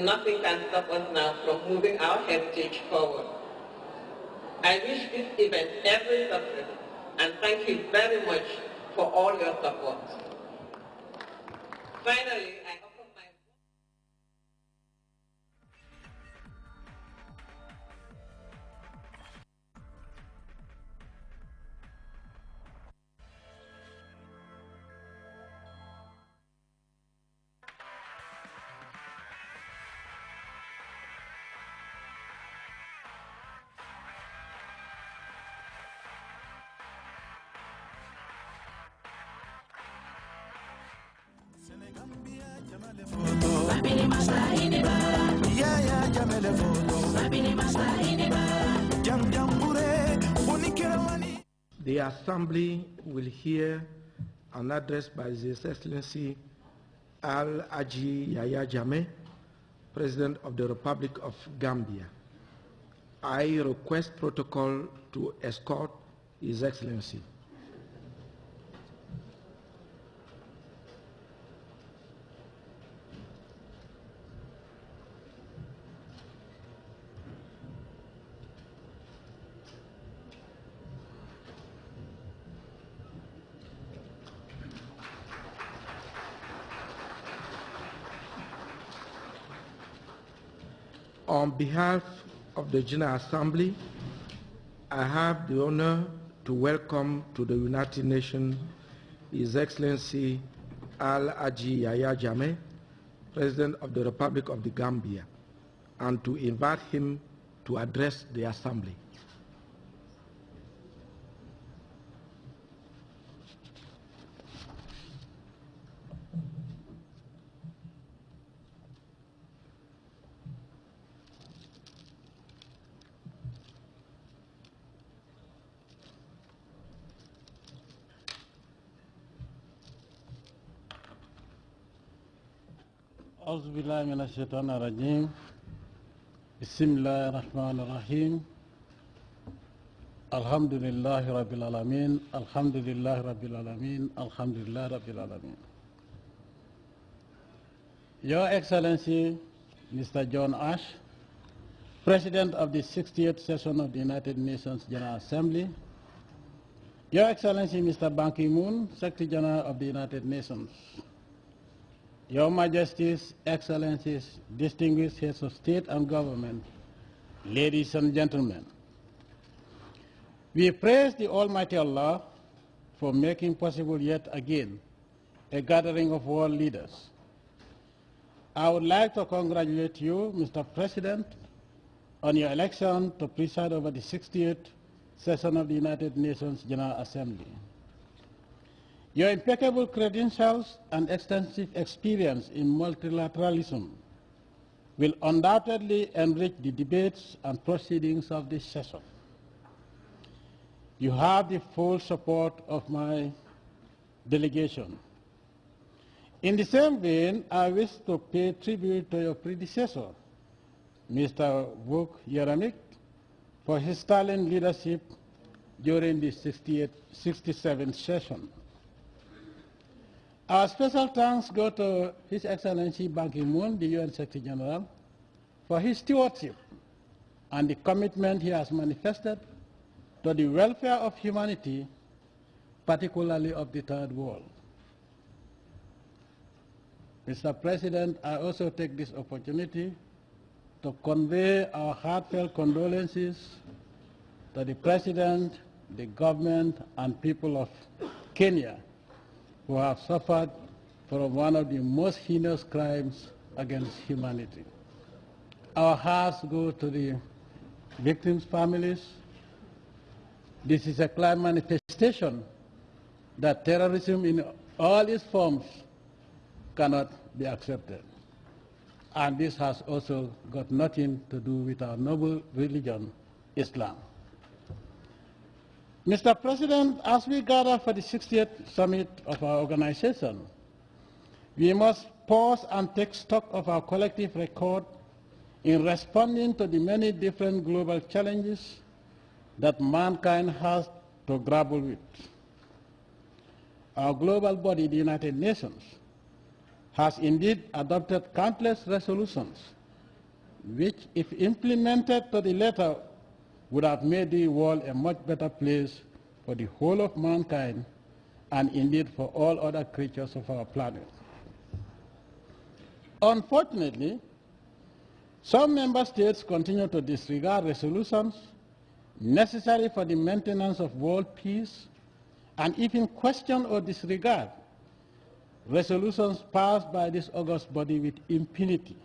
nothing can stop us now from moving our heritage forward. I wish this event every success and thank you very much for all your support. Finally, I offer my The Assembly will hear an address by His Excellency Al-Haji Yahya Jammeh, President of the Republic of Gambia. I request protocol to escort His Excellency. On behalf of the General Assembly, I have the honor to welcome to the United Nations His Excellency Al-Haji Yahya Jammeh, President of the Republic of the Gambia, and to invite him to address the Assembly. أعوذ بالله من الشيطان الرجيم بسم الله الرحمن الرحيم الحمد لله رب العالمين الحمد لله رب العالمين الحمد لله رب العالمين. Your Excellency Mr. John Ash, President of the 60th session of the United Nations General Assembly, Your Excellency Mr. Ban Ki-moon, Secretary General of the United Nations, Your Majesties, Excellencies, distinguished heads of state and government, ladies and gentlemen, we praise the Almighty Allah for making possible yet again a gathering of world leaders. I would like to congratulate you, Mr. President, on your election to preside over the 60th session of the United Nations General Assembly. Your impeccable credentials and extensive experience in multilateralism will undoubtedly enrich the debates and proceedings of this session. You have the full support of my delegation. In the same vein, I wish to pay tribute to your predecessor, Mr. Vuk Yeramik, for his sterling leadership during the 67th session. Our special thanks go to His Excellency Ban Ki-moon, the UN Secretary General, for his stewardship and the commitment he has manifested to the welfare of humanity, particularly of the Third World. Mr. President, I also take this opportunity to convey our heartfelt condolences to the President, the government, and people of Kenya who have suffered from one of the most heinous crimes against humanity. Our hearts go to the victims' families. This is a clear manifestation that terrorism in all its forms cannot be accepted. And this has also got nothing to do with our noble religion, Islam. Mr. President, as we gather for the 60th summit of our organization, we must pause and take stock of our collective record in responding to the many different global challenges that mankind has to grapple with. Our global body, the United Nations, has indeed adopted countless resolutions which, if implemented to the letter, would have made the world a much better place for the whole of mankind and indeed for all other creatures of our planet. Unfortunately, some member states continue to disregard resolutions necessary for the maintenance of world peace and even question or disregard resolutions passed by this august body with impunity.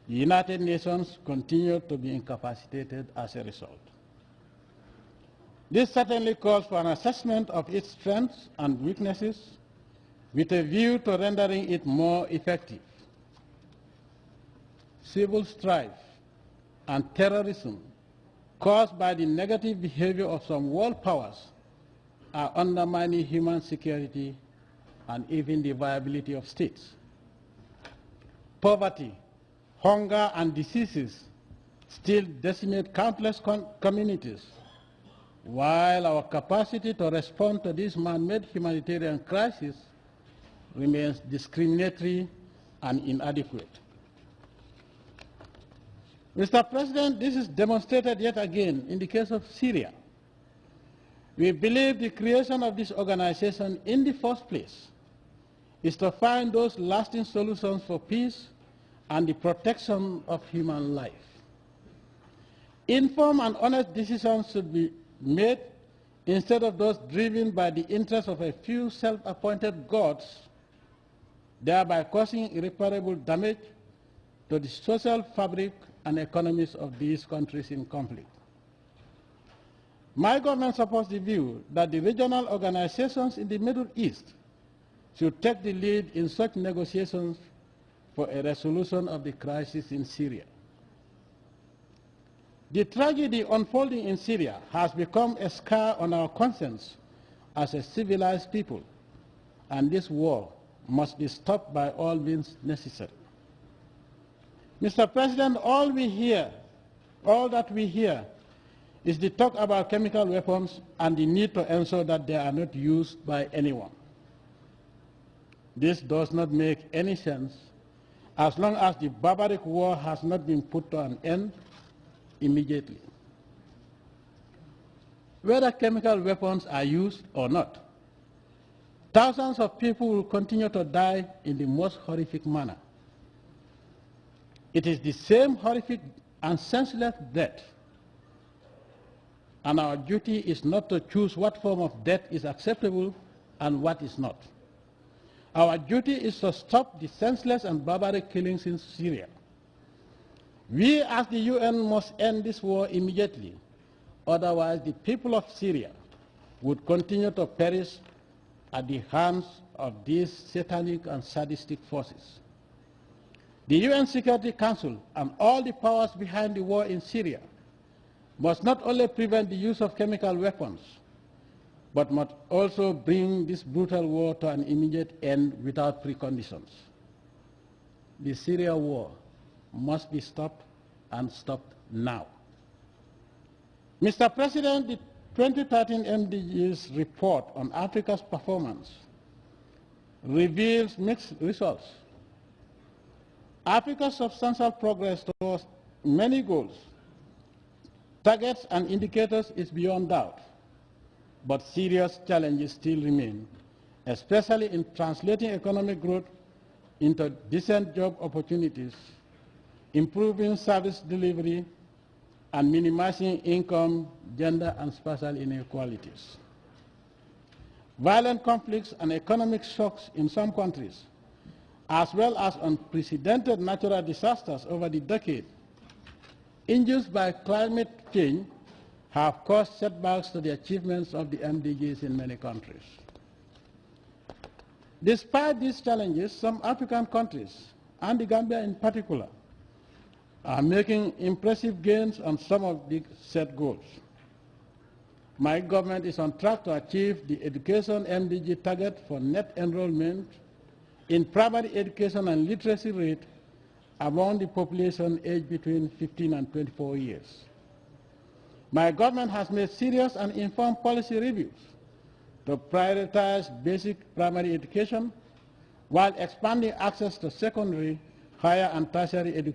The United Nations continue to be incapacitated as a result. This certainly calls for an assessment of its strengths and weaknesses with a view to rendering it more effective. Civil strife and terrorism caused by the negative behavior of some world powers are undermining human security and even the viability of states. Poverty, hunger, and diseases still decimate countless communities, while our capacity to respond to this man-made humanitarian crisis remains discriminatory and inadequate. Mr. President, this is demonstrated yet again in the case of Syria. We believe the creation of this organization in the first place is to find those lasting solutions for peace and the protection of human life. Informed and honest decisions should be made instead of those driven by the interests of a few self-appointed gods, thereby causing irreparable damage to the social fabric and economies of these countries in conflict. My government supports the view that the regional organizations in the Middle East should take the lead in such negotiations for a resolution of the crisis in Syria. The tragedy unfolding in Syria has become a scar on our conscience as a civilized people, and this war must be stopped by all means necessary. Mr. President, all that we hear is the talk about chemical weapons and the need to ensure that they are not used by anyone. This does not make any sense as long as the barbaric war has not been put to an end immediately. Whether chemical weapons are used or not, thousands of people will continue to die in the most horrific manner. It is the same horrific and senseless death, and our duty is not to choose what form of death is acceptable and what is not. Our duty is to stop the senseless and barbaric killings in Syria. We as the UN must end this war immediately, otherwise the people of Syria would continue to perish at the hands of these satanic and sadistic forces. The UN Security Council and all the powers behind the war in Syria must not only prevent the use of chemical weapons, but must also bring this brutal war to an immediate end without preconditions. The Syria war must be stopped and stopped now. Mr. President, the 2013 MDG's report on Africa's performance reveals mixed results. Africa's substantial progress towards many goals, targets, and indicators is beyond doubt, but serious challenges still remain, especially in translating economic growth into decent job opportunities, improving service delivery, and minimizing income, gender, and spatial inequalities. Violent conflicts and economic shocks in some countries, as well as unprecedented natural disasters over the decade, induced by climate change, have caused setbacks to the achievements of the MDGs in many countries. Despite these challenges, some African countries, and the Gambia in particular, are making impressive gains on some of the set goals. My government is on track to achieve the education MDG target for net enrollment in primary education and literacy rate among the population aged between 15 and 24 years. My government has made serious and informed policy reviews to prioritize basic primary education while expanding access to secondary, higher, and tertiary education.